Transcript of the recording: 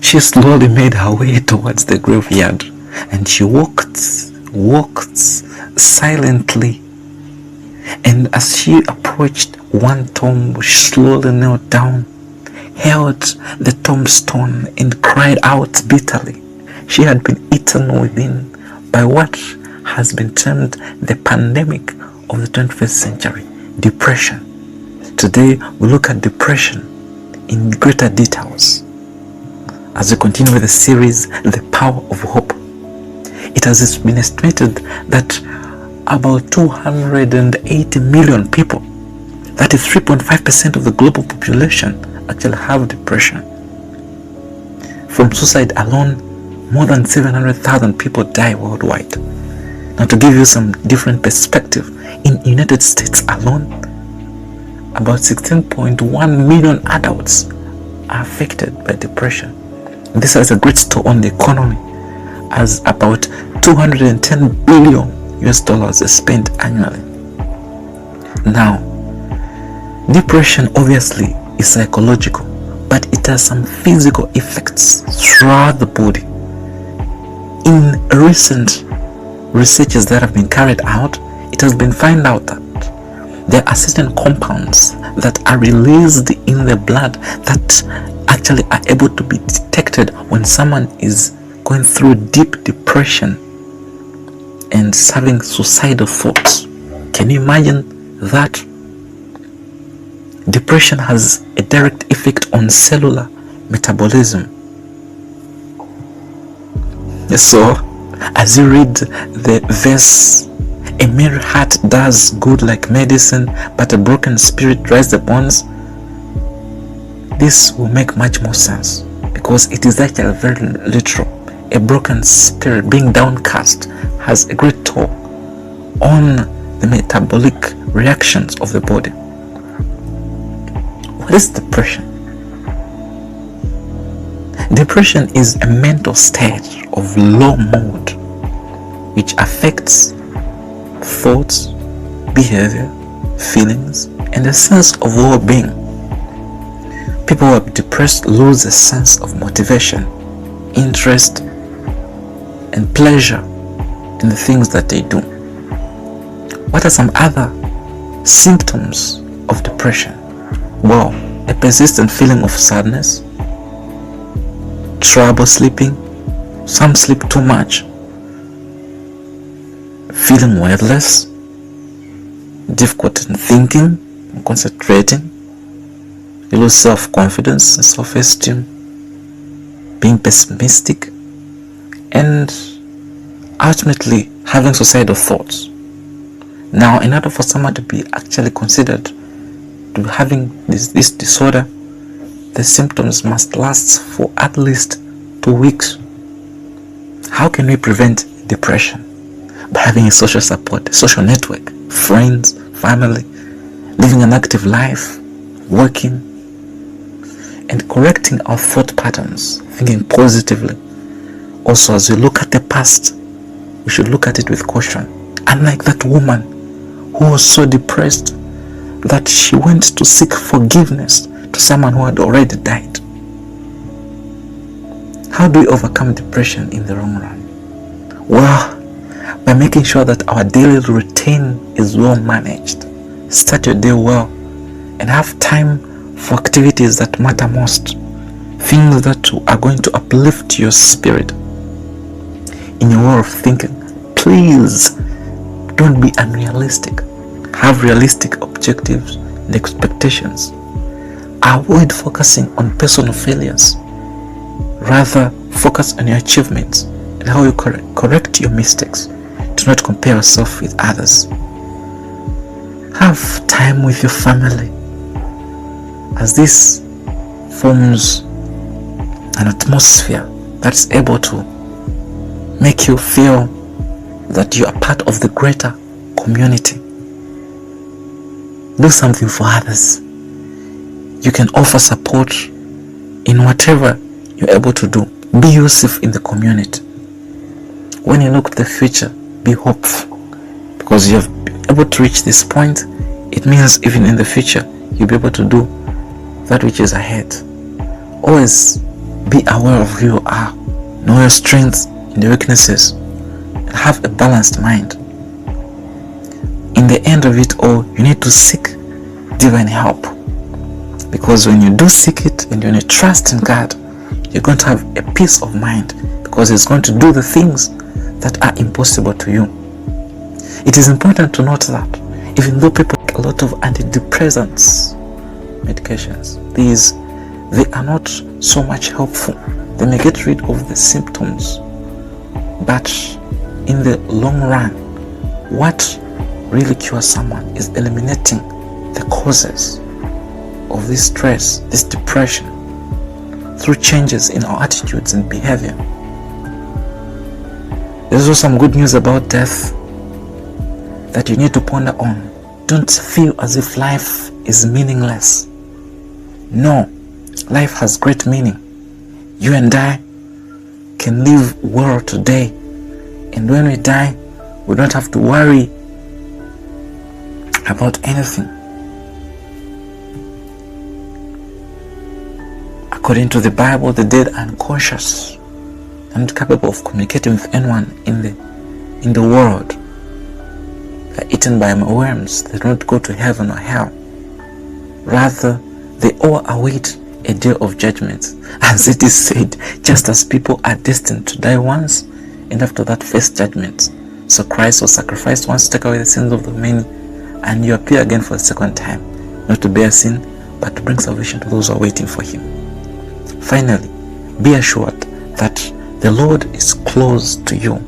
She slowly made her way towards the graveyard, and she walked silently. And as she approached one tomb, she slowly knelt down, held the tombstone, and cried out bitterly. She had been eaten within by what has been termed the pandemic of the 21st century, depression. Today, we look at depression in greater details as we continue with the series, The Power of Hope. It has been estimated that about 280 million people, that is 3.5% of the global population, actually have depression. From suicide alone, more than 700,000 people die worldwide. Now, to give you some different perspective, in the United States alone, about 16.1 million adults are affected by depression. This has a great toll on the economy, as about 210 billion US dollars is spent annually. Now, depression obviously is psychological, but it has some physical effects throughout the body. In recent researches that have been carried out, it has been found out that there are certain compounds that are released in the blood that actually are able to be detected when someone is going through deep depression and having suicidal thoughts. Can you imagine that? Depression has a direct effect on cellular metabolism. So, as you read the verse, a merry heart does good like medicine, but a broken spirit dries the bones, this will make much more sense, because it is actually very literal. A broken spirit, being downcast, has a great toll on the metabolic reactions of the body. What is depression? Depression is a mental state of low mood which affects thoughts, behavior, feelings, and a sense of well-being. People who are depressed lose a sense of motivation, interest, and pleasure in the things that they do. What are some other symptoms of depression? Well, a persistent feeling of sadness, trouble sleeping, some sleep too much, feeling worthless, difficulty in thinking and concentrating, you lose self-confidence and self-esteem, being pessimistic, and ultimately having suicidal thoughts. Now, in order for someone to be actually considered to be having this disorder, the symptoms must last for at least 2 weeks. How can we prevent depression? By having a social support, a social network, friends, family, living an active life, working, and correcting our thought patterns, thinking positively. Also, as we look at the past, we should look at it with caution. Unlike that woman who was so depressed that she went to seek forgiveness to someone who had already died. How do we overcome depression in the long run? Well, by making sure that our daily routine is well managed. Start your day well and have time for activities that matter most, things that are going to uplift your spirit. In your way of thinking, please don't be unrealistic. Have realistic objectives and expectations. Avoid focusing on personal failures. Rather, focus on your achievements and how you correct your mistakes. Do not compare yourself with others. Have time with your family, as this forms an atmosphere that's able to make you feel that you are part of the greater community. Do something for others. You can offer support in whatever you're able to do. Be useful in the community. When you look to the future, be hopeful, because you have been able to reach this point. It means even in the future you'll be able to do that which is ahead. Always Be aware of who you are. Know your strengths and your weaknesses. And have a balanced mind. In the end of it all, you need to seek divine help. Because when you do seek it and when you trust in God, you're going to have a peace of mind, because He's going to do the things that are impossible to you. It is important to note that even though people take a lot of antidepressants medications, they are not so much helpful. They may get rid of the symptoms, but in the long run, what really cures someone is eliminating the causes of this stress, this depression, through changes in our attitudes and behavior. There's also some good news about death that you need to ponder on. Don't feel as if life is meaningless. No, life has great meaning. You and I can live well today, and when we die, we don't have to worry about anything. According to the Bible, the dead are unconscious and capable of communicating with anyone in the world. They are eaten by worms. They don't go to heaven or hell. Rather, they all await a day of judgment. As it is said, just as people are destined to die once, and after that face judgment. So Christ was sacrificed once to take away the sins of the many, and you appear again for the second time, not to bear sin, but to bring salvation to those who are waiting for Him. Finally, be assured that the Lord is close to you.